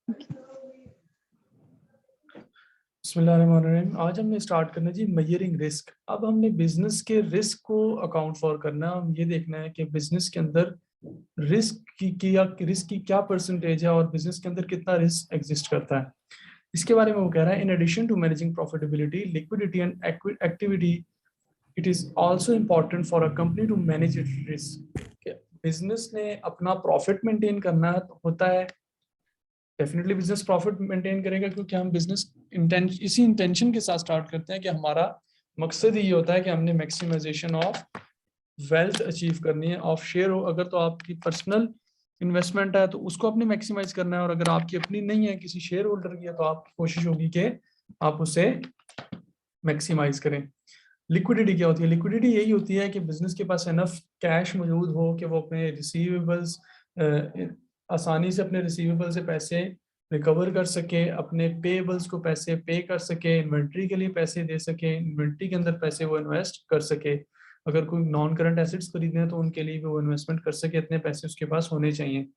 बिस्मिल्लाहिर्रहमानिर्रहीम। आज हमने स्टार्ट करना जी मेजरिंग रिस्क। अब हमने बिजनेस के रिस्क को अकाउंट फॉर करना है। हम ये देखना है कि बिजनेस के अंदर रिस्क की क्या परसेंटेज है और बिजनेस के अंदर कितना रिस्क एग्जिस्ट करता है। इसके बारे में वो कह रहा है, in addition to managing profitability, liquidity and activity, it is also important for a company to manage it risk. Business ने अपना प्रॉफिट मेंटेन करना होता है। डेफिनेटली बिजनेस प्रॉफिट मेंटेन करेगा क्योंकि हम बिजनेस इसी इंटेंशन के साथ स्टार्ट करते हैं कि हमारा मकसद ये होता है कि हमने मैक्सिमाइजेशन ऑफ वेल्थ अचीव करनी है। ऑफ शेयर हो अगर तो आपकी पर्सनल इन्वेस्टमेंट है तो उसको अपनी मैक्सिमाइज करना है, और अगर आपकी अपनी नहीं है किसी शेयर होल्डर की है तो आपकी कोशिश होगी कि आप उसे मैक्सिमाइज करें। लिक्विडिटी क्या होती है? लिक्विडिटी यही होती है कि बिजनेस के पास एनफ कैश मौजूद हो कि वो अपने रिसीवेबल्स आसानी से अपने रिसीवेबल से पैसे रिकवर कर सके, अपने पेएबल्स को पैसे पे कर सके, इन्वेंट्री के लिए पैसे दे सके, इन्वेंट्री के अंदर पैसे वो इन्वेस्ट कर सके। अगर कोई नॉन करंट एसेट्स खरीदने हैं तो उनके लिए भी वो इन्वेस्टमेंट कर सके, इतने पैसे उसके पास होने चाहिए।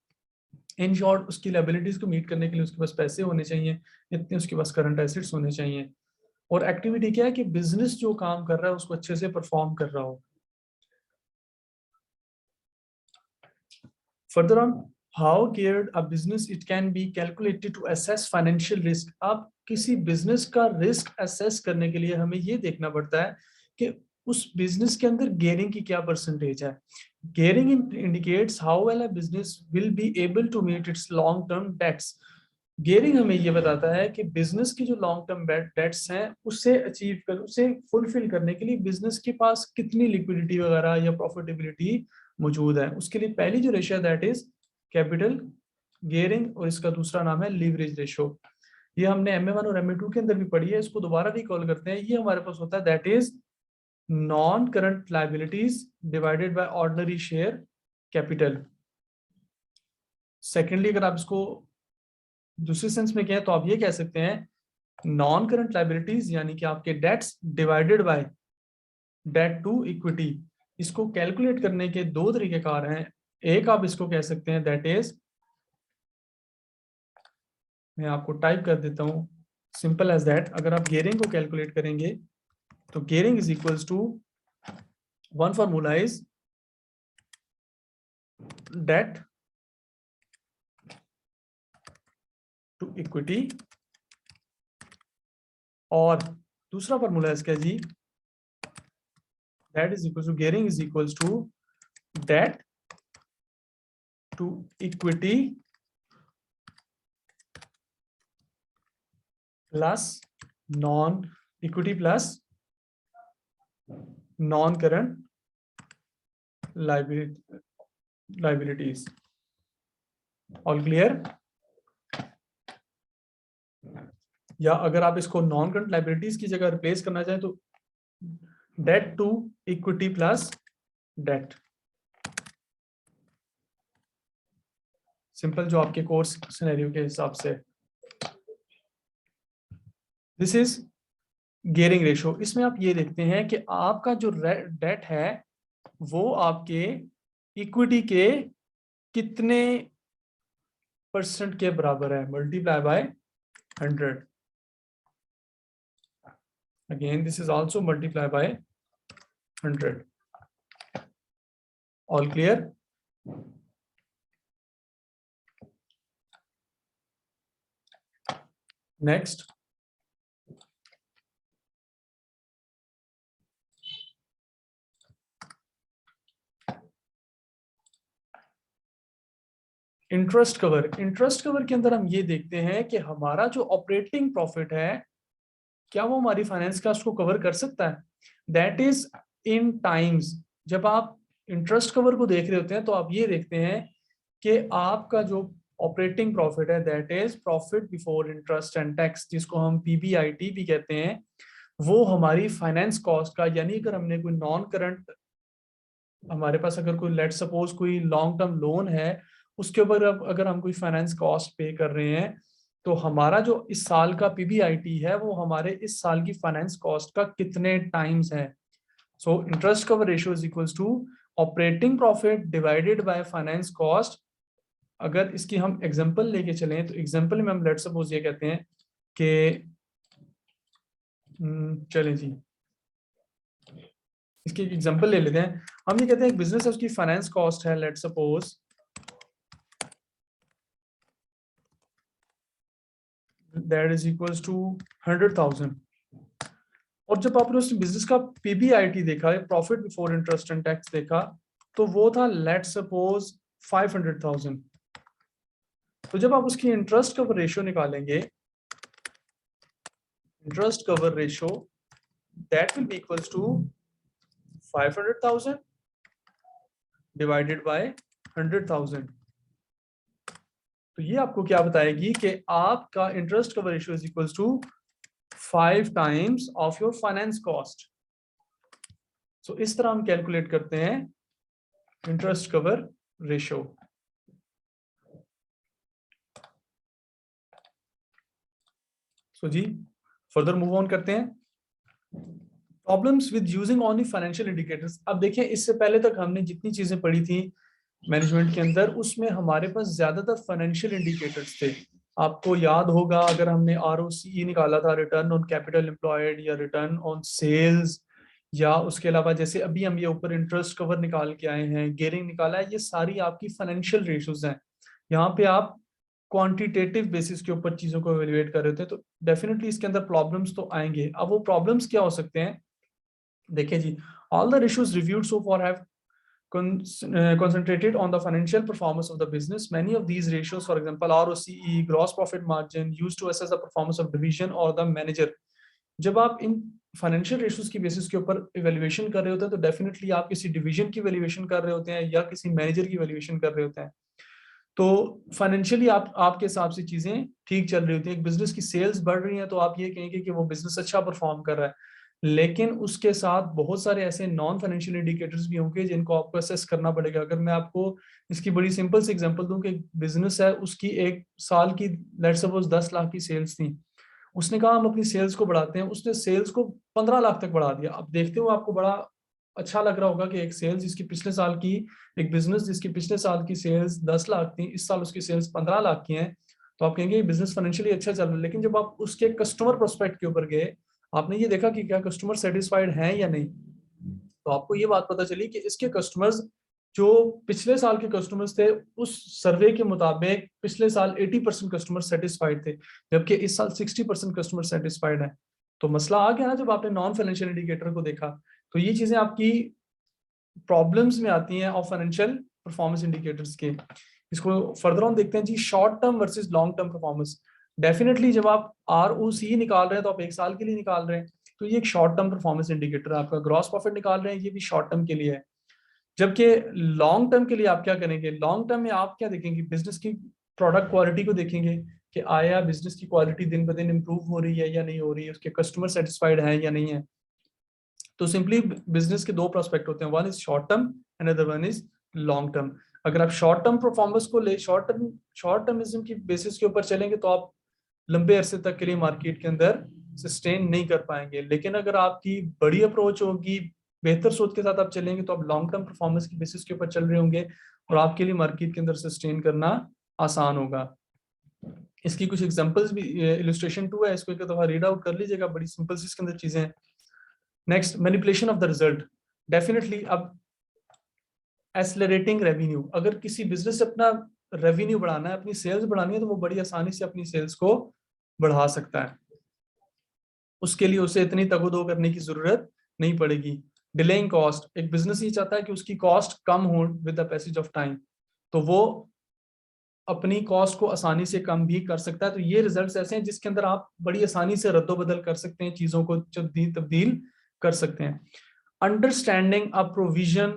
इन शॉर्ट उसकी लायबिलिटीज को मीट करने के लिए उसके पास पैसे होने चाहिए, इतने उसके पास करंट एसेट्स होने चाहिए। और एक्टिविटी क्या है कि बिजनेस जो काम कर रहा है उसको अच्छे से परफॉर्म कर रहा हो। Further on, how geared a business it can be calculated to assess financial risk। अब किसी बिजनेस का रिस्क असेस करने के लिए हमें ये देखना पड़ता है कि उस बिजनेस के अंदर गेयरिंग की क्या परसेंटेज है। Gearing indicates how well a business will be able to meet its long term debts. Gearing हमें ये बताता है कि बिजनेस की जो लॉन्ग टर्म डेट्स हैं उसे फुलफिल करने के लिए बिजनेस के पास कितनी लिक्विडिटी वगैरह या प्रॉफिटेबिलिटी मौजूद है। उसके लिए पहली जो ratio that is capital gearing, और इसका दूसरा नाम है लीवरेज रेशियो। ये हमने MA1 और MA2 के अंदर भी पढ़ी है, इसको दोबारा रिकॉल करते हैं। ये हमारे पास होता है that is non current liabilities divided by ordinary share capital. Secondly अगर आप इसको दूसरे सेंस में कहें तो आप ये कह सकते हैं नॉन करंट लायबिलिटीज यानी कि आपके debts divided by debt to equity. इसको कैलकुलेट करने के दो तरीकेकार हैं। एक आप इसको कह सकते हैं दैट इज, मैं आपको टाइप कर देता हूं, सिंपल एज दैट। अगर आप गियरिंग को कैलकुलेट करेंगे तो gearing is equals to, one formula is debt to equity, और दूसरा फॉर्मूला है इसका जी, that is equals to, gearing is equals to debt to equity plus non equity plus non current liabilities. All clear? या अगर आप इसको non current liabilities की जगह रिप्लेस करना चाहें तो debt to equity plus debt. Simple जो आपके कोर्स सिनेरियो के हिसाब से। This is gearing ratio. इसमें आप ये देखते हैं कि आपका जो डेट है वो आपके इक्विटी के कितने परसेंट के बराबर है, multiply by 100। Again this is also multiply by 100। All clear? Next, interest cover. Interest cover के अंदर हम ये देखते हैं कि हमारा जो ऑपरेटिंग प्रॉफिट है क्या वो हमारी फाइनेंस कास्ट को कवर कर सकता है। That is in times. जब आप इंटरेस्ट कवर को देख रहे होते हैं तो आप ये देखते हैं कि आपका जो ऑपरेटिंग प्रॉफिट है that is profit before interest and tax, जिसको हम PBIT भी कहते हैं, वो हमारी फाइनेंस कॉस्ट का, यानी अगर हमने कोई नॉन करंट, हमारे पास अगर कोई लेट सपोज कोई लॉन्ग टर्म लोन है उसके ऊपर अगर हम कोई फाइनेंस कॉस्ट पे कर रहे हैं तो हमारा जो इस साल का PBIT है वो हमारे इस साल की फाइनेंस कॉस्ट का कितने टाइम्स है। So interest cover ratio is equals to operating profit divided by finance cost अगर इसकी हम एग्जांपल लेके चलें तो एग्जांपल में हम लेट्स सपोज ये कहते हैं कि चलें जी, इसकी एक एग्जांपल ले लेते हैं। हम ये कहते हैं एक बिजनेस है, उसकी फाइनेंस कॉस्ट है let's suppose that is equals to 100,000। और जब आपने उस बिजनेस का पीबीआईटी देखा, profit before interest and tax देखा, तो वो था लेट्स सपोज 500,000। तो जब आप उसकी इंटरेस्ट कवर रेशियो निकालेंगे, interest cover ratio that will be equals to 500,000 divided by 100,000। तो ये आपको क्या बताएगी कि आपका interest cover ratio is equals to 5 times of your finance cost. So इस तरह हम कैलकुलेट करते हैं इंटरेस्ट कवर रेशियो। सो जी फर्दर मूव ऑन करते हैं, problems with using only financial indicators. अब देखिए इससे पहले तक हमने जितनी चीजें पढ़ी थी मैनेजमेंट के अंदर, उसमें हमारे पास ज्यादातर फाइनेंशियल इंडिकेटर्स थे। आपको याद होगा अगर हमने ROCE निकाला था, रिटर्न ऑन कैपिटल एम्प्लॉयड या रिटर्न ऑन सेल्स, या उसके अलावा जैसे अभी हम ये ऊपर इंटरेस्ट कवर निकाल के आए हैं, गेयरिंग निकाला है, ये सारी आपकी फाइनेंशियल रेशियोज हैं। यहाँ पे आप क्वांटिटेटिव बेसिस के ऊपर चीजों को एवेल्युएट कर रहे थे, तो डेफिनेटली इसके अंदर प्रॉब्लम्स तो आएंगे। अब वो प्रॉब्लम्स क्या हो सकते हैं, देखिए जी, all the ratios reviewed so far have concentrated on the financial performance of the business. Many of these ratios, for example, ROCE, gross profit margin, used to assess the performance of division or the manager. जब आप in financial ratios की basis के ऊपर evaluation कर रहे होते हैं, तो डेफिनेटली आप किसी डिवीजन की वैल्यूएशन कर रहे होते हैं या किसी मैनेजर की वैल्यूएशन कर रहे होते हैं। तो फाइनेंशियली आपके हिसाब से चीजें ठीक चल रही होती है। एक बिजनेस की सेल्स बढ़ रही हैं तो आप ये कहेंगे कि वो बिजनेस अच्छा परफॉर्म कर रहा है, लेकिन उसके साथ बहुत सारे ऐसे नॉन फाइनेंशियल इंडिकेटर्स भी होंगे जिनको आपको असेस करना पड़ेगा। अगर मैं आपको इसकी बड़ी सिंपल सी एग्जांपल दूं कि बिजनेस है, उसकी एक साल की लेट्स सपोज 10 लाख की सेल्स थी, उसने कहा हम अपनी सेल्स को बढ़ाते हैं, उसने सेल्स को 15 लाख तक बढ़ा दिया। अब देखते हुए आपको बड़ा अच्छा लग रहा होगा कि एक सेल्स जिसकी पिछले साल की, एक बिजनेस जिसकी पिछले साल की सेल्स 10 लाख थी, इस साल उसकी सेल्स 15 लाख की हैं, तो आप कहेंगे बिजनेस फाइनेंशियली अच्छा चल रहा है। लेकिन जब आप उसके कस्टमर प्रोस्पेक्ट के ऊपर गए, आपने ये देखा कि क्या कस्टमर सेटिस्फाइड हैं या नहीं, तो आपको ये बात पता चली कि इसके कस्टमर्स जो पिछले साल के कस्टमर्स थे, उस सर्वे के मुताबिक पिछले साल 80% कस्टमर सेटिस्फाइड थे, जबकि इस साल 60% कस्टमर सेटिस्फाइड है। तो मसला आ गया ना जब आपने नॉन फाइनेंशियल इंडिकेटर को देखा। तो ये चीजें आपकी प्रॉब्लम्स में आती हैं और फाइनेंशियल परफॉर्मेंस इंडिकेटर्स के। इसको फर्दर ऑन देखते हैं जी, short term versus long term performance. Definitely जब आप ROCE निकाल रहे हैं तो आप एक साल के लिए निकाल रहे हैं, तो ये एक शॉर्ट टर्म परफॉर्मेंस इंडिकेटर है। आपका ग्रॉस प्रॉफिट निकाल रहे हैं, ये भी शॉर्ट टर्म के लिए है। जबकि लॉन्ग टर्म के लिए आप क्या करेंगे, लॉन्ग टर्म में आप क्या देखेंगे, बिजनेस की प्रोडक्ट क्वालिटी को देखेंगे कि आया बिजनेस की क्वालिटी दिन ब दिन इंप्रूव हो रही है या नहीं हो रही है, उसके कस्टमर सेटिस्फाइड है या नहीं है। तो सिंपली बिजनेस के दो प्रोस्पेक्ट होते हैं, one is short term and other one is long term. अगर आप शॉर्ट टर्म परफॉर्मेंस को ले, शॉर्ट टर्मिज्म की बेसिस के ऊपर चलेंगे तो आप लंबे अरसे तक के लिए मार्केट के अंदर सस्टेन नहीं कर पाएंगे। लेकिन अगर आपकी बड़ी अप्रोच होगी, बेहतर सोच के साथ आप चलेंगे, तो आप लॉन्ग टर्म परफॉर्मेंस की बेसिस के ऊपर चल रहे होंगे और आपके लिए मार्केट के अंदर सस्टेन करना आसान होगा। इसकी कुछ एग्जांपल्स भी, इलस्ट्रेशन 2 है, इसको एक दफा रीड आउट कर लीजिएगा, बड़ी सिंपल सी इसके अंदर चीजें हैं। Next, manipulation of the result. Definitely अब एक्सेलरेटिंग रेवेन्यू, अगर किसी बिजनेस से अपना रेवेन्यू बढ़ाना है, अपनी सेल्स बढ़ानी है, तो वो बड़ी आसानी से अपनी सेल्स को बढ़ा सकता है, उसके लिए उसे इतनी तगोदो करने की जरूरत नहीं पड़ेगी। डिलेइंग कॉस्ट, एक बिजनेस ये चाहता है कि उसकी कॉस्ट कम हो with the passage of time, तो वो अपनी कॉस्ट को आसानी से कम भी कर सकता है। तो ये रिजल्ट्स ऐसे हैं जिसके अंदर आप बड़ी आसानी से रद्दोबदल कर सकते हैं, चीजों को तब्दील कर सकते हैं। Understanding a provision,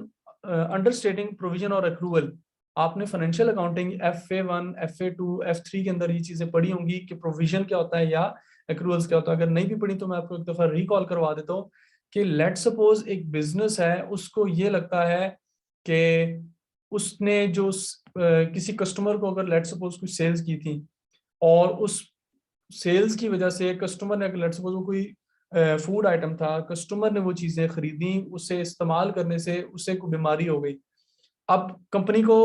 understanding provision और अक्रूवल। आपने financial accounting FA1, FA2, F3 के अंदर ये चीजें पढ़ी होंगी कि प्रोविजन क्या होता है या अक्रूवल्स क्या होता है। अगर नहीं भी पढ़ी तो मैं आपको एक दफा रिकॉल करवा देता हूँ कि लेट सपोज एक बिजनेस है, उसको ये लगता है कि उसने जो किसी कस्टमर को अगर लेट सपोज कुछ सेल्स की थी, और उस सेल्स की वजह से कस्टमर ने, अगर लेट सपोज वो कोई फूड आइटम था, कस्टमर ने वो चीजें खरीदी, उसे इस्तेमाल करने से उसे कोई बीमारी हो गई। अब कंपनी को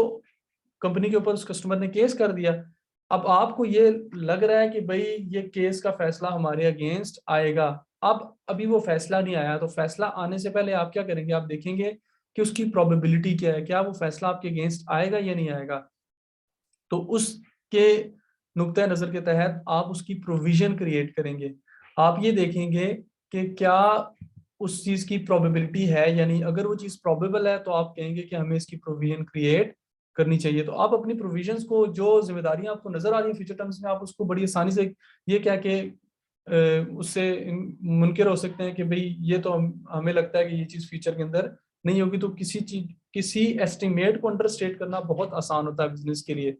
कंपनी के ऊपर उस कस्टमर ने केस कर दिया। अब आपको ये लग रहा है कि भाई ये केस का फैसला हमारे अगेंस्ट आएगा। अब अभी वो फैसला नहीं आया, तो फैसला आने से पहले आप क्या करेंगे, आप देखेंगे कि उसकी प्रोबेबिलिटी क्या है, क्या वो फैसला आपके अगेंस्ट आएगा या नहीं आएगा। तो उसके नुक्ते नज़र के तहत आप उसकी प्रोविजन क्रिएट करेंगे। आप ये देखेंगे कि क्या उस चीज़ की प्रोबेबिलिटी है, यानी अगर वो चीज़ प्रोबेबल है तो आप कहेंगे कि हमें इसकी प्रोविजन क्रिएट करनी चाहिए। तो आप अपनी प्रोविजंस को, जो जिम्मेदारियां आपको नजर आ रही है फ्यूचर टर्म्स में, आप उसको बड़ी आसानी से ये क्या कि उससे मुनकिर हो सकते हैं कि भाई ये तो हमें लगता है कि ये चीज़ फ्यूचर के अंदर नहीं होगी। तो किसी एस्टिमेट को अंडरस्टेट करना बहुत आसान होता है बिजनेस के लिए।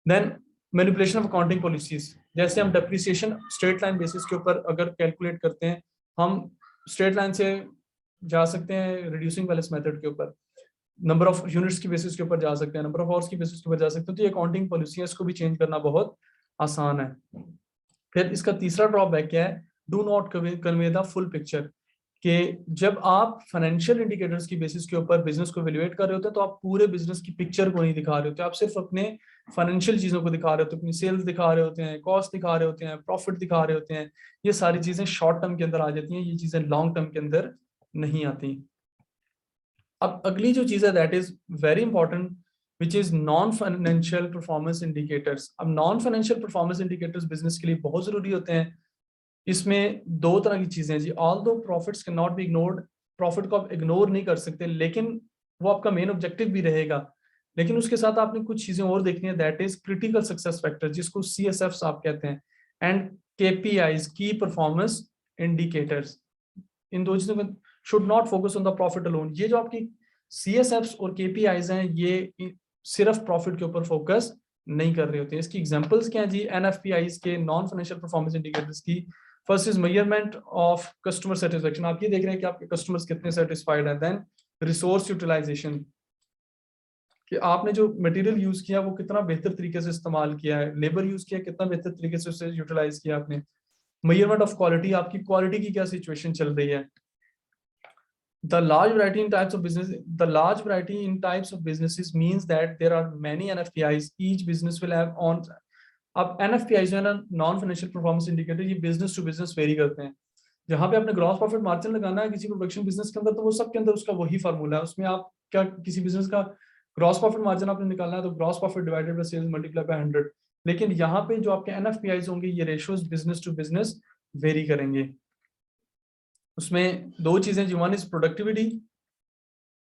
Then manipulation of accounting policies, जैसे हम डेप्रिसिएशन स्ट्रेट लाइन बेसिस के ऊपर अगर कैलकुलेट करते हैं, हम स्ट्रेट लाइन से जा सकते हैं रिड्यूसिंग बैलेंस मेथड के ऊपर, नंबर ऑफ यूनिट्स की बेसिस के ऊपर जा सकते हैं, नंबर ऑफ आवर्स की बेसिस के ऊपर जा सकते हैं। तो ये अकाउंटिंग पॉलिसी है, इसको भी चेंज करना बहुत आसान है। फिर इसका तीसरा ड्रॉबैक क्या है, do not convey the full picture, कि जब आप फाइनेंशियल इंडिकेटर्स की बेसिस के ऊपर बिजनेस को इवेल्युएट कर रहे होते हैं तो आप पूरे बिजनेस की पिक्चर को नहीं दिखा रहे होते, आप सिर्फ अपने फाइनेंशियल चीजों को दिखा रहे होते हैं, अपनी सेल्स दिखा रहे होते हैं, कॉस्ट दिखा रहे होते हैं, प्रॉफिट दिखा रहे होते हैं। ये सारी चीजें शॉर्ट टर्म के अंदर आ जाती हैं, ये चीजें लॉन्ग टर्म के अंदर नहीं आती। अब अगली जो चीज है that is very important, which is non financial performance indicators. अब non financial performance indicators business के लिए बहुत जरूरी होते हैं। इसमें दो तरह की चीजें जी, ऑल दो profits can not be ignored, profit को आप इग्नोर नहीं कर सकते, लेकिन वो आपका मेन ऑब्जेक्टिव भी रहेगा। लेकिन उसके साथ आपने कुछ चीजें और देखनी है, that is critical success factor, जिसको CSFs आप कहते हैं, एंड KPIs, की परफॉर्मेंस इंडिकेटर्स। इन दो चीजों में should not focus on the profit alone. ये जो आपकी CSFs और KPIs हैं, ये सिर्फ प्रॉफिट के ऊपर फोकस नहीं कर रहे होते हैं। इसकी एग्जांपल्स क्या हैं जी, NFPIs के, नॉन फाइनेंशियल परफॉर्मेंस इंडिकेटर्स की। First is measurement of customer satisfaction, आप ये देख रहे हैं कि आपके कस्टमर्स कितने सेटिस्फाइड है। देन रिसोर्स यूटिलाइजेशन, कि आपने जो मटेरियल यूज किया वो कितना बेहतर तरीके से इस्तेमाल किया है, लेबर यूज किया कितना बेहतर तरीके से उसे यूटिलाइज किया आपने। मेजरमेंट ऑफ क्वालिटी, आपकी क्वालिटी की क्या सिचुएशन चल रही है। The large variety in types of business, the large variety in types of businesses means that there are many NFPIs. Each business will have on. अब NFPIs जो है ना, नॉन फाइनेंशियल परफॉर्मेंस इंडिकेटर, ये business to business very करते हैं। जहां पे आपने ग्रॉस प्रॉफिट मार्जिन लगाना है किसी प्रोडक्शन बिजनेस के अंदर, तो वो सबके अंदर उसका वही फार्मूला है। उसमें आप क्या, किसी बिजनेस का ग्रॉस प्रॉफिट मार्जिन आपने निकालना है तो gross profit divided by sales multiply by 100। लेकिन यहाँ पे जो आपके NFPIs होंगे, ये ratios business to business vary करेंगे। उसमें दो चीजें जी, one is productivity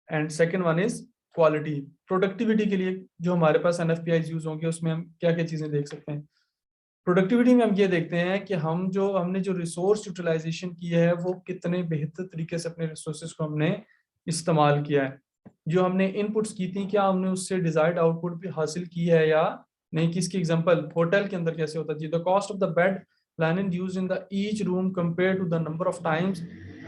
and second one is quality. Productivity के लिए जो हमारे पास NFPIs यूज होंगे, उसमें हम क्या क्या चीजें देख सकते हैं। प्रोडक्टिविटी में हम ये देखते हैं कि हमने जो रिसोर्स यूटिलाइजेशन की है, वो कितने बेहतर तरीके से अपने रिसोर्सेज को हमने इस्तेमाल किया है। जो हमने इनपुट्स की थी, क्या हमने उससे डिजायर्ड आउटपुट भी हासिल की है या नहीं। किसकी एग्जांपल, होटल के अंदर कैसे होता है जी, the cost of the bed line used in the each room compare to the number of times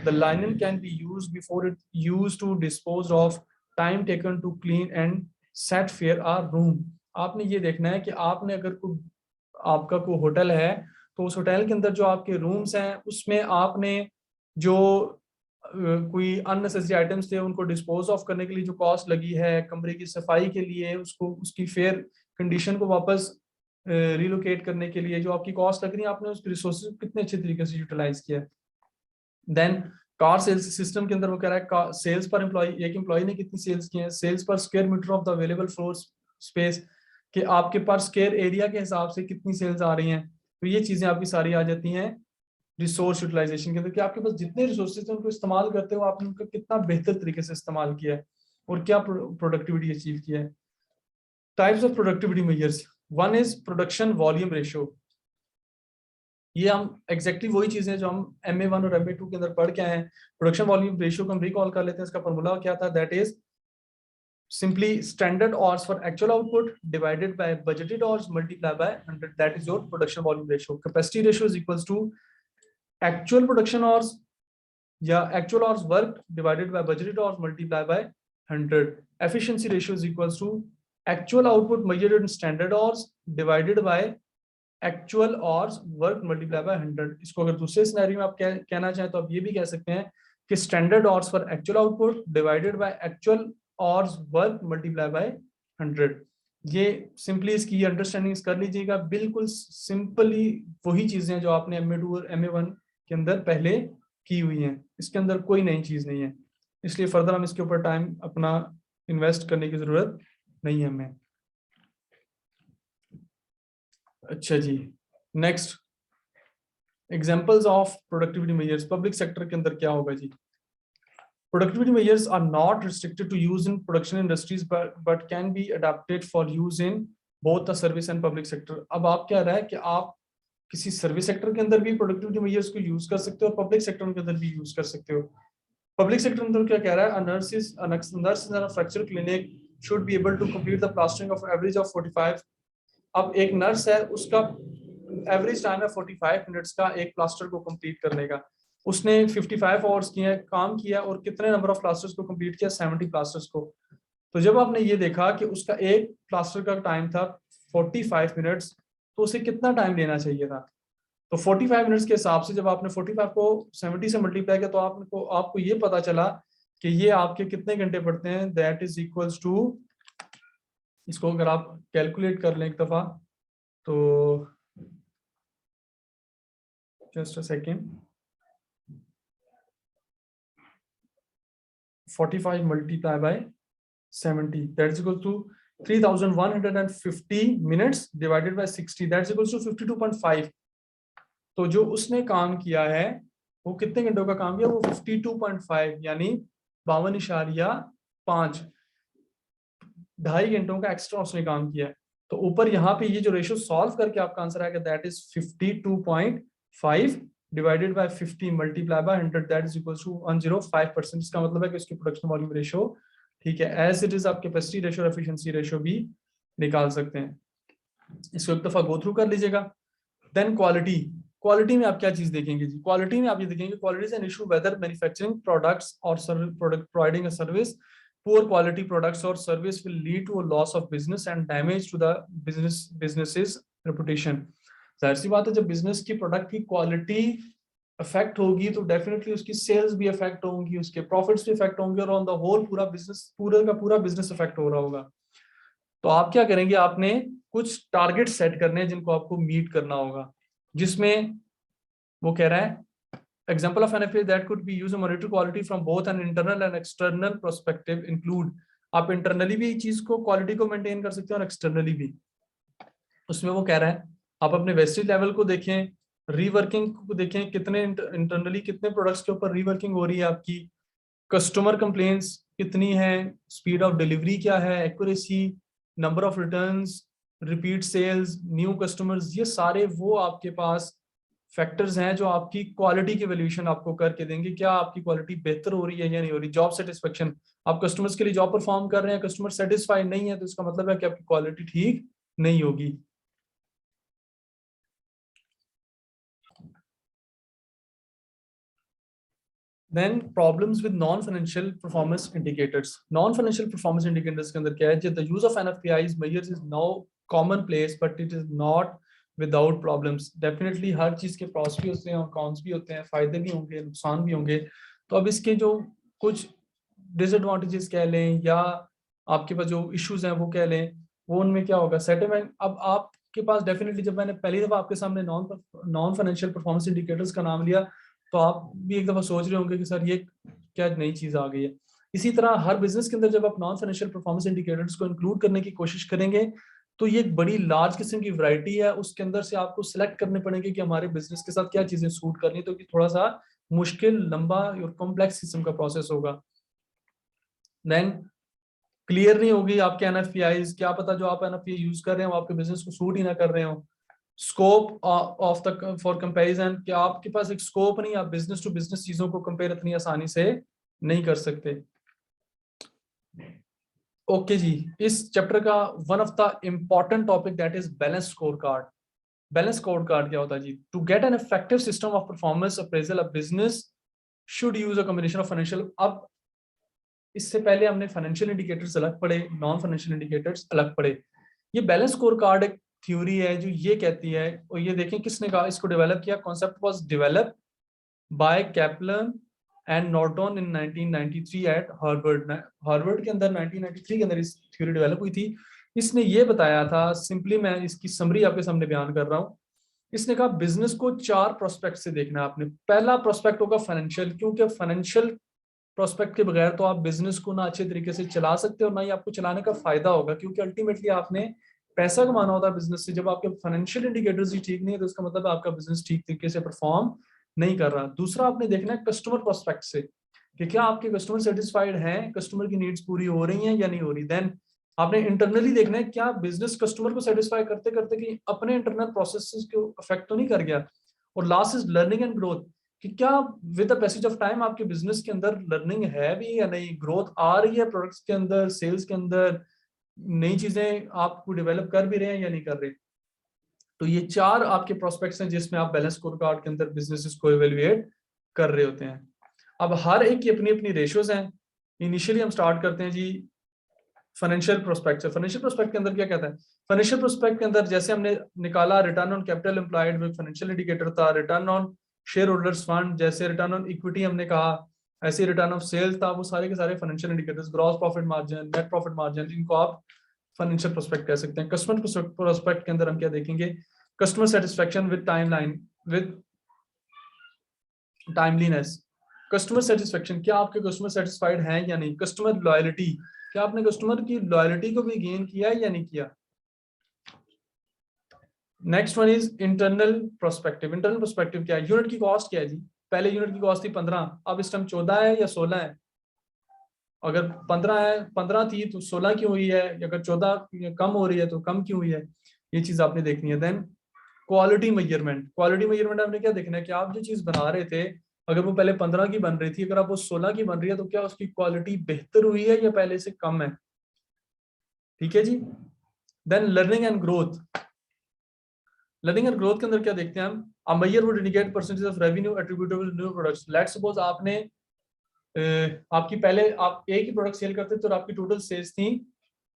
the line can be used before it used to dispose of, time taken to clean and set fair our room. आपने ये देखना है कि आपने अगर कोई, आपका कोई होटल है, तो उस होटल के अंदर जो आपके रूम्स हैं, उसमें आपने जो कोई अननेसेसरी आइटम्स थे उनको डिस्पोज ऑफ करने के लिए जो कॉस्ट लगी है, कमरे की सफाई के लिए, उसको उसकी फेयर कंडीशन को वापस रिलोकेट करने के लिए जो आपकी कॉस्ट लग रही है, आपने उस रिसोर्सेज को कितने अच्छे तरीके से यूटिलाइज किया। देन कार सेल्स सिस्टम के अंदर वो कह रहा है सेल्स पर एम्प्लॉय, एक एम्प्लॉय ने कितनी सेल्स की है, सेल्स पर square metre of the available floor space, कि आपके पास स्क्वायर एरिया के हिसाब से कितनी सेल्स आ रही हैं। तो ये चीजें आपकी सारी आ जाती हैं रिसोर्स यूटिलाइजेशन के अंदर, कि आपके पास जितने रिसोर्सेज हैं उनको इस्तेमाल करते हो आपने उनका कितना बेहतर तरीके से इस्तेमाल किया है और क्या प्रोडक्टिविटी अचीव किया है। Types of productivity measures, one is production volume ratio. ये हम एग्जैक्टली वही चीजें जो हम MA1 और MA2 के अंदर पढ़ के आए हैं। प्रोडक्शन वॉल्यूम रेशियो को हम रिकॉल कर लेते हैं, इसका फॉर्मूला क्या था, that is simply standard hours for actual output divided by budgeted hours multiplied by 100, that is your production volume ratio. Capacity ratio is equals to actual production hours या actual hours worked divided by budgeted hours multiplied by 100. Efficiency ratio is equals to actual output measured in standard hours divided by actual hours worked multiplied by 100. इसको अगर दूसरे scenario में आप कहना चाहें तो आप ये भी कह सकते हैं कि standard hours for actual output divided by actual hours work multiplied by 100। ये सिंपली इसकी अंडरस्टैंडिंग कर लीजिएगा, बिल्कुल सिंपली वही चीजें जो आपने MA2 और MA1 के अंदर पहले की हुई हैं, इसके अंदर कोई नई चीज नहीं है, इसलिए फर्दर हम इसके ऊपर टाइम अपना इन्वेस्ट करने की जरूरत नहीं है हमें। अच्छा जी, next examples of productivity measures. Public sector के अंदर क्या होगा जी? Productivity measures are not restricted to use in production industries, but can be adapted for use in both the service and public sector. अब आप क्या रहा है कि आप किसी सर्विस सेक्टर के अंदर भी प्रोडक्टिविटी मेजर्स को यूज कर सकते हो और पब्लिक सेक्टर के अंदर भी यूज कर सकते हो। पब्लिक सेक्टर के अंदर क्या कह रहा है? nurse in a fracture clinic should be able to complete the plastering of average of 45। अब एक नर्स है, उसका एवरेज टाइम है 45 मिनट्स का एक प्लास्टर को कंप्लीट करने का। उसने 55 आवर्स किए काम किया और कितने नंबर ऑफ प्लास्टर्स को कंप्लीट किया? 70 प्लास्टर्स को। तो जब आपने ये देखा कि उसका एक प्लास्टर का टाइम था 45 मिनट्स, तो उसे कितना टाइम लेना चाहिए था? तो 45 मिनट्स के हिसाब से जब आपने 45 को 70 से मल्टीप्लाई किया तो आपको ये पता चला कि ये आपके कितने घंटे पड़ते हैं। दैट इज इक्वल्स टू, इसको अगर आप कैलकुलेट कर लें एक दफा तो just a second, 45 multiplied by 70, that is equal to 3150 minutes divided by 60, that is equal to 52.5। तो जो उसने काम किया है वो कितने घंटों का काम किया? वो 52.5 यानी 52.5, 2.5 घंटों का एक्स्ट्रा उसने काम किया है। तो ऊपर यहाँ पे ये जो रेशियो सॉल्व करके आपका आंसर आएगा that is 52.5 divided by 50 multiply by 100, that is equal to 105%। इसका मतलब है कि उसकी प्रोडक्शन वॉल्यूम रेशियो ठीक है। एज इट इज आप कैपेसिटी रेशियो और एफिशिएंसी रेशियो भी निकाल सकते हैं। इसको एक दफा गो थ्रू कर लीजिएगा। देन क्वालिटी, क्वालिटी में आप क्या चीज देखेंगे जी? क्वालिटी में आप ये देखेंगे quality is an issue whether manufacturing products और product providing a service, poor quality products or service will lead to a loss of business and damage to the business's reputation। जाहिर सी बात है, जब बिजनेस की प्रोडक्ट की quality affect होगी तो definitely उसकी सेल्स भी अफेक्ट होंगी, उसके प्रॉफिट्स भी अफेक्ट होंगे और ऑन द होल पूरा बिजनेस अफेक्ट हो रहा होगा। तो आप क्या करेंगे? आपने कुछ टारगेट सेट करने हैं जिनको आपको मीट करना होगा, जिसमें वो कह रहा है example of NFPA that could be used to monitor quality from both an internal and external perspective include। आप इंटरनली भी चीज को क्वालिटी को मेंटेन कर सकते हैं और एक्सटर्नली भी। उसमें वो कह रहा है आप अपने वेस्टेज लेवल को देखें, रीवर्किंग को देखें, कितने इंटरनली कितने प्रोडक्ट्स के ऊपर रीवर्किंग हो रही है आपकी, कस्टमर कंप्लेंट्स कितनी है, स्पीड ऑफ डिलीवरी क्या है, accuracy, number of returns, repeat sales, new customers, ये सारे वो आपके पास फैक्टर्स हैं जो आपकी क्वालिटी की वैल्यूएशन आपको करके देंगे। क्या आपकी क्वालिटी बेहतर हो रही है या नहीं हो रही? जॉब सेटिस्फेक्शन, आप कस्टमर्स के लिए जॉब परफॉर्म कर रहे हैं, कस्टमर सेटिस्फाइड नहीं है, तो इसका मतलब है कि आपकी क्वालिटी ठीक नहीं होगी। Then problems with non financial performance indicators. Non financial performance indicators के अंदर क्या है? The use of NFPIs measures is now common place but it is not without problems. Definitely हर चीज के प्रॉस भी होते हैं और कॉन्स भी होते हैं, फायदे भी होंगे, नुकसान भी होंगे। तो अब इसके जो कुछ डिसएडवांटेजेस कह लें या आपके पास जो इश्यूज हैं वो कह लें, वो उनमें क्या होगा? सेटलमेंट, अब आपके पास डेफिनेटली जब मैंने पहली दफा आपके सामने नॉन फाइनेंशियल परफॉर्मेंस इंडिकेटर्स का नाम लिया तो आप भी एक दफा सोच रहे होंगे कि सर ये क्या नई चीज आ गई है। इसी तरह हर बिजनेस के अंदर जब आप नॉन फाइनेंशियल परफॉर्मेंस इंडिकेटर्स को इंक्लूड करने की कोशिश करेंगे तो ये एक बड़ी लार्ज किस्म की वैरायटी है, उसके अंदर से आपको सिलेक्ट करने पड़ेंगे कि हमारे बिजनेस के साथ क्या चीजें सूट करनी है। तो ये थोड़ा सा मुश्किल, लंबा और कॉम्प्लेक्स किस्म का प्रोसेस होगा। देन क्लियर नहीं होगी आपके NFPIs, क्या पता जो आप NFPI यूज कर रहे हैं वो आपके बिजनेस को सूट ही ना कर रहे हो। Scope of the for comparison, क्या आपके पास एक स्कोप नहीं, आप बिजनेस टू बिजनेस चीजों को कंपेयर इतनी आसानी से नहीं कर सकते। ओके जी, इस चैप्टर का one of the important topic that is balance score card. Balance score card क्या होता है जी? To get an effective system of performance appraisal a business should use a combination of financial. अब इससे पहले हमने फाइनेंशियल इंडिकेटर्स अलग पढ़े, नॉन फाइनेंशियल इंडिकेटर्स अलग पढ़े। ये बैलेंस स्कोर कार्ड एक थ्योरी है जो ये कहती है, और ये देखें किसने कहा इसको डेवलप किया। Concept was developed by कैपलन and Norton in 1993 eight Harvard. Harvard के अंदर 1993 के अंदर इस थ्योरी डेवलप हुई थी। इसने ये बताया था, सिंपली मैं इसकी समरी आपके सामने बयान कर रहा हूँ। इसने कहा बिजनेस को 4 प्रोस्पेक्ट से देखना है आपने। पहला प्रोस्पेक्ट होगा फाइनेंशियल, क्योंकि फाइनेंशियल प्रोस्पेक्ट के बगैर तो आप बिजनेस को ना अच्छे तरीके से चला सकते हो, ना ही आपको चलाने का फायदा होगा, क्योंकि अल्टीमेटली आपने पैसा कमाना होता है बिजनेस से। जब आपके फाइनेंशियल इंडिकेटर्स ही ठीक नहीं है तो इसका मतलब आपका बिजनेस ठीक तरीके से परफॉर्म नहीं कर रहा। दूसरा आपने देखना है कस्टमर प्रोस्पेक्ट से, कि क्या आपके कस्टमर सेटिस्फाइड हैं, कस्टमर की नीड्स पूरी हो रही हैं या नहीं हो रही। देन आपने इंटरनली देखना है, क्या बिजनेस कस्टमर को सेटिस्फाई करते करते कि अपने इंटरनल प्रोसेसेस को अफेक्ट तो नहीं कर गया। और last is learning and growth, कि क्या with the passage of time आपके बिजनेस के अंदर लर्निंग है भी या नहीं, ग्रोथ आ रही है प्रोडक्ट्स के अंदर, सेल्स के अंदर, नई चीजें आपको डेवलप कर भी रहे हैं या नहीं कर रहे। तो ये 4 आपके प्रोस्पेक्ट्स हैं जिसमें आप बैलेंस स्कोर कार्ड के अंदर बिजनेसेस को इवेलुएट कर रहे होते हैं। अब हर एक की अपनी अपनी रेशियोज हैं। इनिशियली हम स्टार्ट करते हैं जी फाइनेंशियल प्रोस्पेक्ट से। फाइनेंशियल प्रोस्पेक्ट के अंदर क्या कहता है, फाइनेंशियल प्रोस्पेक्ट के अंदर जैसे हमने निकाला रिटर्न ऑन कैपिटल एम्प्लॉयड में फाइनेंशियल इंडिकेटर था, return on share holders fund, जैसे रिटर्न ऑन इक्विटी हमने कहा, ऐसे रिटर्न ऑफ सेल्स था, वो सारे के सारे financial indicators, gross profit margin, net profit margin, इनको आप फाइनेंशियल प्रोस्पेक्ट कह सकते हैं। कस्टमर प्रोस्पेक्ट के अंदर हम क्या देखेंगे, customer satisfaction with timeline, with timeliness. Customer satisfaction, क्या आपके कस्टमर सेटिस्फाइड हैं या नहीं। कस्टमर लॉयलिटी, क्या आपने कस्टमर की लॉयलिटी को भी गेन किया है या नहीं किया। Next one is internal prospective. Internal prospective क्या है, यूनिट की कॉस्ट क्या है जी। पहले यूनिट की कॉस्ट थी 15, अब इस टाइम 14 है या 16 है। अगर 15 है, 15 थी तो 16 क्यों हुई है, अगर 14 कम हो रही है तो कम क्यों हुई है, ये चीज आपने देखनी है। Then quality measurement, quality measurement आपने क्या देखना है कि आप जो चीज बना रहे थे, अगर वो पहले 15 की बन रही थी, अगर आप वो 16 की बन रही है तो क्या उसकी क्वालिटी बेहतर हुई है या पहले से कम है। ठीक है जी। Then learning and growth. Learning and growth के अंदर क्या देखते हैं हम, a measure would indicate percentage of revenue attributable to new products। Let's suppose आपने आपकी पहले आप एक ही प्रोडक्ट सेल करते थे तो आपकी टोटल सेल्स थी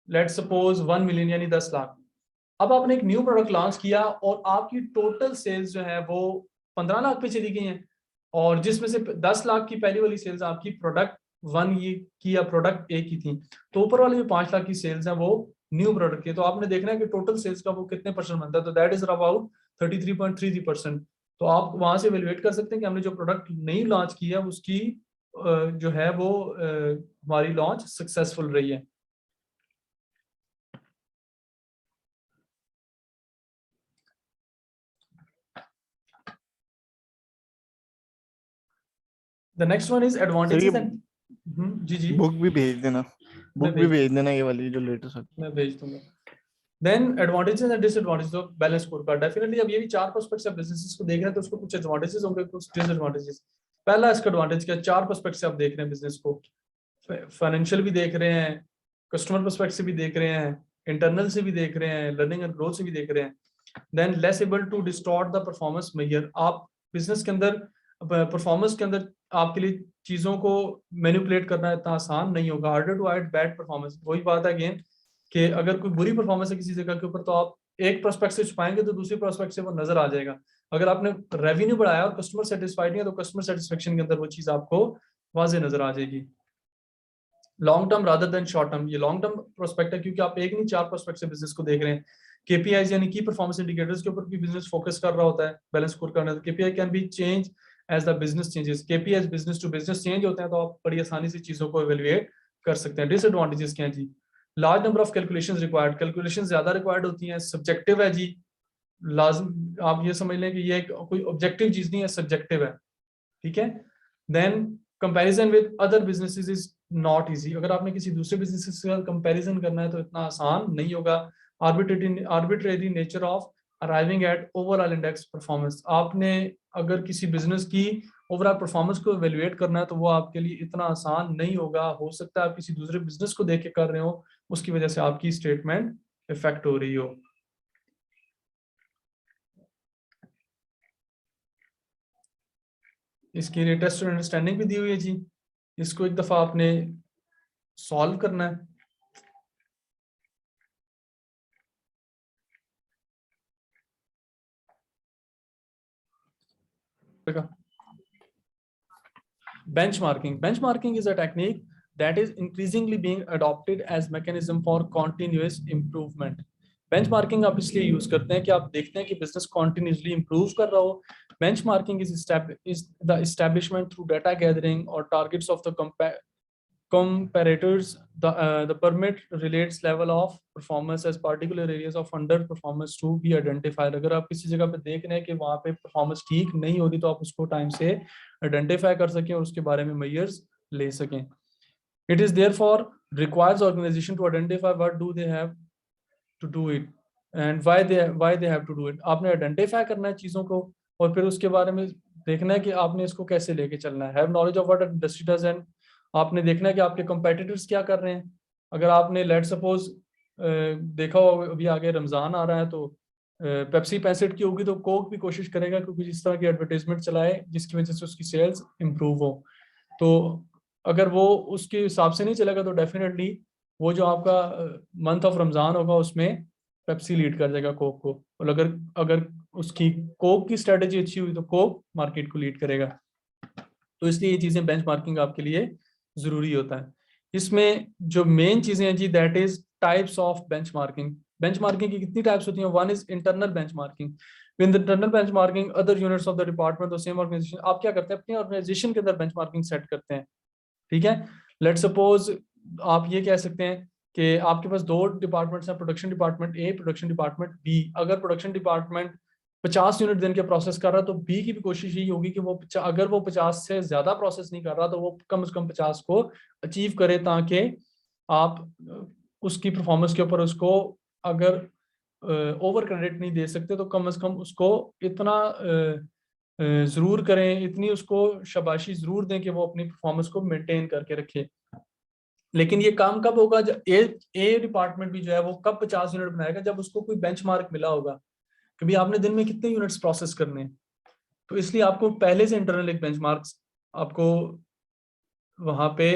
लेट्स सपोज 1 मिलियन यानी 10 लाख। अब आपने एक न्यू प्रोडक्ट लॉन्च किया और आपकी टोटल सेल्स जो है वो 15 लाख पे चली गई हैं, और जिसमें से 10 लाख की पहली वाली सेल्स आपकी प्रोडक्ट 1 ये की या प्रोडक्ट ए की थी, तो ऊपर वाली जो 5 लाख की सेल्स है वो न्यू प्रोडक्ट की। तो आपने देखना है कि टोटल सेल्स का वो कितने परसेंट बनता है, तो दैट इज अबाउट 33.33%। तो आप वहां से एवेलुएट कर सकते हैं कि हमने जो प्रोडक्ट नई लॉन्च की है उसकी जो है वो हमारी लॉन्च सक्सेसफुल रही है। The next one is sir ये एडवांटेजेस एंड। जी जी, बुक भी भेज देना, मैं बुक भी भेज भेज देना ये वाली जो लेटेस्ट है। मैं भेज दूंगा। Then advantages and disadvantages of balance score card. Definitely अब ये भी 4 पर्सपेक्ट से बिजनेसेस को देख रहे हैं तो उसको कुछ एडवांटेजेस होंगे, कुछ डिसएडवांटेजेस। पहला इसका एडवांटेज क्या, 4 पर्सपेक्ट से आप देख रहे हैं बिजनेस को, फाइनेंशियल भी देख रहे हैं, कस्टमर पर्सपेक्ट से भी देख रहे हैं, इंटरनल से भी देख रहे हैं, लर्निंग एंड ग्रोथ से भी देख रहे हैं। Then less able to distort the performance measure. आप बिजनेस के अंदर परफॉर्मेंस के अंदर आपके लिए चीजों को मैनिपुलेट करना इतना आसान नहीं होगा। Harder to hide bad performance, वही बात है अगेन कि अगर कोई बुरी परफॉर्मेंस है किसी जगह के ऊपर तो आप एक प्रोस्पेक्ट से छुपाएंगे तो दूसरी प्रोस्पेक्ट से वो नजर आ जाएगा। अगर आपने रेवेन्यू बढ़ाया और कस्टमर सेटिस्फाइड नहीं है तो कस्टमर सेटिस्फेक्शन के अंदर वो चीज आपको वाजे नजर आ जाएगी। Long term rather than short term, ये लॉन्ग टर्म प्रोस्पेक्ट है क्योंकि आप एक नहीं 4 प्रोस्पेक्ट से बिजनेस को देख रहे हैं। केपीआईज यानी की परफॉर्मेंस इंडिकेटर्स के ऊपर भी बिजनेस फोकस कर रहा होता है बैलेंस स्कोर करना। KPI can be change as the business changes. KPI business to business change होते हैं तो आप बड़ी आसानी से चीजों को इवेलुएट कर सकते हैं। डिसएडवांटेजेस क्या है जी, large number of calculations required, calculation ज्यादा रिक्वायर्ड होती हैं, सब्जेक्टिव है जी, लाजम आप ये समझ लें कि ये कोई ऑब्जेक्टिव चीज नहीं है, सब्जेक्टिव है। ठीक है। Then comparison with other businesses is not easy. अगर आपने किसी दूसरे बिजनेस से कंपैरिजन करना है तो इतना आसान नहीं होगा। Arbitrary nature of arriving at overall index performance, आपने अगर किसी बिजनेस की ओवरऑल परफॉर्मेंस को एवेल्युएट करना है तो वो आपके लिए इतना आसान नहीं होगा। हो सकता है आप किसी दूसरे बिजनेस को देख के कर रहे हो, उसकी वजह से आपकी स्टेटमेंट इफेक्ट हो रही हो। इसके लिए टेस्ट और अंडरस्टैंडिंग भी दी हुई है जी, इसको एक दफा आपने सॉल्व करना है। Benchmarking is a technique that is increasingly being adopted as mechanism for continuous improvement. Benchmarking आप इसलिए यूज करते हैं कि आप देखते हैं कि बिजनेस कॉन्टिन्यूसली इंप्रूव कर रहा हो. Benchmarking is the establishment through data gathering or targets of the comparators. The permit relates level of performance as particular areas of underperformance to be identified. अगर आप किसी जगह पे देख रहे हैं कि वहाँ पे परफॉर्मेंस ठीक नहीं होती तो आप उसको टाइम से आइडेंटिफाई कर सकें और उसके बारे में मेजर्स ले सकें. It is therefore requires organization to identify what do they have to do it and why they have to do it. आपने आइडेंटिफाई करना है चीज़ों को और फिर उसके बारे में देखना है कि आपने इसको कैसे लेके चलना है. Have knowledge of what industry does and आपने देखना है कि आपके कंपेटिटर्स क्या कर रहे हैं. अगर आपने लेट सपोज देखा हो अभी आगे रमज़ान आ रहा है तो पेप्सी 65 की होगी तो कोक भी कोशिश करेगा क्योंकि जिस तरह की एडवर्टाइजमेंट चलाए जिसकी वजह से उसकी सेल्स इंप्रूव हो. तो अगर वो उसके हिसाब से नहीं चलेगा तो डेफिनेटली वो जो आपका मंथ ऑफ रमज़ान होगा उसमें पेप्सी लीड कर जाएगा कोक को. और अगर अगर उसकी कोक की स्ट्रेटेजी अच्छी हुई तो कोक मार्केट को लीड करेगा. तो इसलिए ये चीज़ें बेंचमार्किंग आपके लिए ज़रूरी होता है. इसमें जो मेन चीज़ें हैं जी that is types of benchmarking. Benchmarking की कितनी टाइप्स होती हैं. One is internal benchmarking. With internal benchmarking other units of the department और सेम ऑर्गेनाइजेशन. आप क्या करते हैं अपनी ऑर्गेनाइजेशन के अंदर बेंचमार्किंग सेट करते हैं. ठीक है. लेट सपोज आप ये कह सकते हैं कि आपके पास दो डिपार्टमेंट्स हैं, production department A, production department B. अगर प्रोडक्शन डिपार्टमेंट 50 यूनिट दिन के प्रोसेस कर रहा है तो बी की भी कोशिश यही होगी कि वो अगर वो 50 से ज्यादा प्रोसेस नहीं कर रहा तो वो कम से कम 50 को अचीव करे ताकि आप उसकी परफॉर्मेंस के ऊपर उसको अगर ओवर क्रेडिट नहीं दे सकते तो कम से कम उसको इतना जरूर करें, इतनी उसको शाबाशी जरूर दें कि वो अपनी परफॉर्मेंस को मेंटेन करके रखे. लेकिन ये काम कब होगा जब ए डिपार्टमेंट भी जो है वो कब 50 यूनिट बनाएगा जब उसको कोई बेंचमार्क मिला होगा कि भाई आपने दिन में कितने यूनिट्स प्रोसेस करने हैं. तो इसलिए आपको पहले से इंटरनल एक बेंचमार्क आपको वहां पे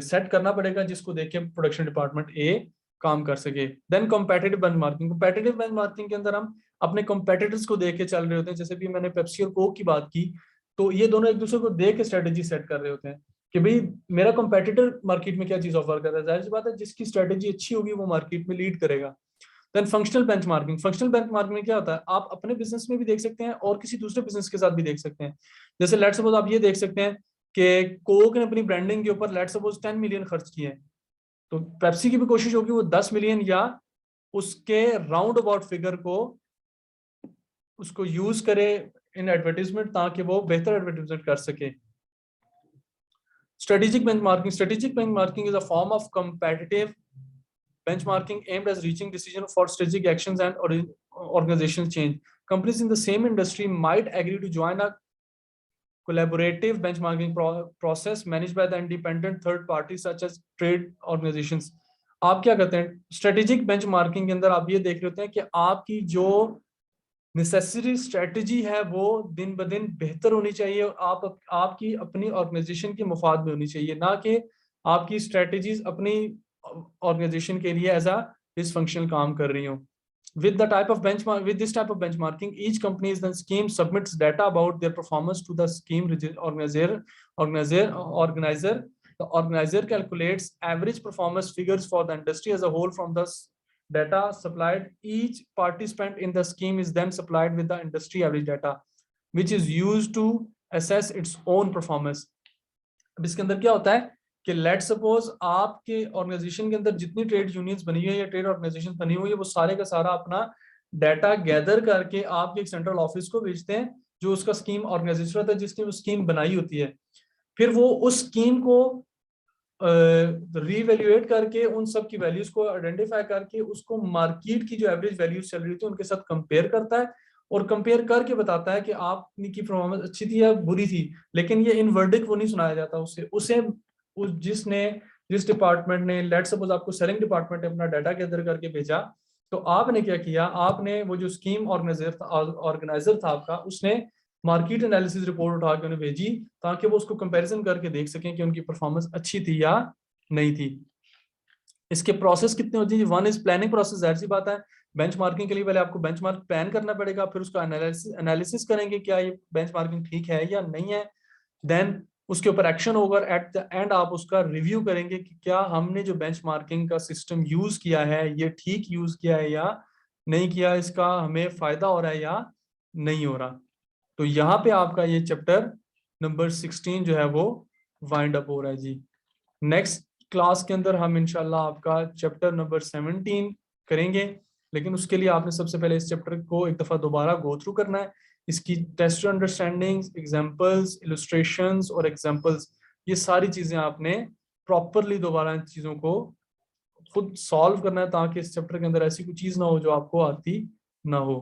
सेट करना पड़ेगा जिसको देख के प्रोडक्शन डिपार्टमेंट ए काम कर सके. Then competitive benchmarking. Competitive benchmarking के अंदर हम अपने कॉम्पिटिटर्स को देख के चल रहे होते हैं. जैसे भी मैंने पेप्सी और कोक की बात की तो ये दोनों एक दूसरे को देख के स्ट्रेटेजी सेट कर रहे होते हैं कि भाई मेरा कंपेटिटर मार्केट में क्या चीज ऑफर कर रहा है. जाहिर सी बात है जिसकी स्ट्रेटेजी अच्छी होगी वो मार्केट में लीड करेगा. Then functional benchmarking. Functional benchmarking में क्या होता है आप अपने बिजनेस में भी देख सकते हैं और किसी दूसरे बिजनेस के साथ भी देख सकते हैं. जैसे लेट सपोज आप ये देख सकते हैं कि कोक ने अपनी ब्रांडिंग के ऊपर लेट सपोज 10 मिलियन खर्च किए हैं तो पेप्सी की भी कोशिश होगी वो 10 मिलियन या उसके राउंड अबाउट फिगर को उसको यूज करे इन एडवर्टाइजमेंट ताकि वो बेहतर एडवर्टाइजमेंट कर सके. Strategic benchmarking. Strategic benchmarking is a form of competitive benchmarking aimed at reaching decision for strategic actions and organizational change. Companies in the same industry might agree to join a collaborative benchmarking process managed by the independent third parties such as trade organizations. आप क्या करते हैं strategic benchmarking के अंदर आप ये देख रहे होते हैं कि आपकी जो नेसेसरी स्ट्रेटजी है वो दिन ब दिन बेहतर होनी चाहिए और आपकी अपनी ऑर्गेनाइजेशन के मुफाद में होनी चाहिए, ना कि आपकी स्ट्रेटजीज अपनी ऑर्गेनाइजेशन के लिए एज अ डिसफंक्शनल काम कर रही हो. With this type of benchmarking, each company's then scheme submits data about their performance to the scheme organizer. The organizer calculates average performance figures for the industry as a whole from the data supplied. Each participant in the scheme is then supplied with the industry average data, which is used to assess its own performance. अब इसके अंदर क्या होता है कि let suppose आपके organisation के अंदर जितनी ट्रेड यूनियंस बनी हुई है या ट्रेड ऑर्गेनाइजेशन बनी हुई है वो सारे का सारा अपना डाटा गैदर करके आपके एक सेंट्रल ऑफिस को भेजते हैं जो उसका स्कीम ऑर्गेनाइजेशन होता है जिसने वो स्कीम बनाई होती है. फिर वो उस स्कीम को रीवैल्यूएट करके उन सब की वैल्यूज को आइडेंटिफाई करके उसको मार्केट की जो एवरेज वैल्यूज चल रही थी उनके साथ कंपेयर करता है और कंपेयर करके बताता है कि आपकी परफॉर्मेंस अच्छी थी या बुरी थी. लेकिन ये इन वर्डिक्ट वो नहीं सुनाया जाता उसे जिस डिपार्टमेंट ने लेट सपोज आपको सेलिंग डिपार्टमेंट ने अपना डाटा गैदर करके भेजा तो आपने क्या किया, आपने वो जो स्कीम ऑर्गेनाइजर था आपका उसने मार्केट एनालिसिस रिपोर्ट उठा के उन्हें भेजी ताकि वो उसको कंपैरिजन करके देख सकें कि उनकी परफॉर्मेंस अच्छी थी या नहीं थी. इसके प्रोसेस कितने होते हैं. One is planning process. जाहिर सी बात है बेंचमार्किंग के लिए पहले आपको बेंचमार्क प्लान करना पड़ेगा, फिर उसका एनालिसिस करेंगे क्या ये बेंचमार्किंग ठीक है या नहीं है. देन उसके ऊपर एक्शन होगा, एट द एंड आप उसका रिव्यू करेंगे कि क्या हमने जो बेंचमार्किंग का सिस्टम यूज किया है ये ठीक यूज किया है या नहीं किया, इसका हमें फायदा हो रहा है या नहीं हो रहा। तो यहाँ पे आपका ये चैप्टर नंबर 16 जो है वो वाइंड अप हो रहा है जी। नेक्स्ट क्लास के अंदर हम इंशाल्लाह आपका चैप्टर नंबर 17 करेंगे, लेकिन उसके लिए आपने सबसे पहले इस चैप्टर को एक दफा दोबारा गो थ्रू करना है। इसकी टेस्ट अंडरस्टैंडिंग्स, एग्जांपल्स, इलस्ट्रेशंस और एग्जांपल्स, ये सारी चीजें आपने प्रॉपरली दोबारा इन चीजों को खुद सॉल्व करना है, ताकि इस चैप्टर के अंदर ऐसी कोई चीज ना हो जो आपको आती ना हो।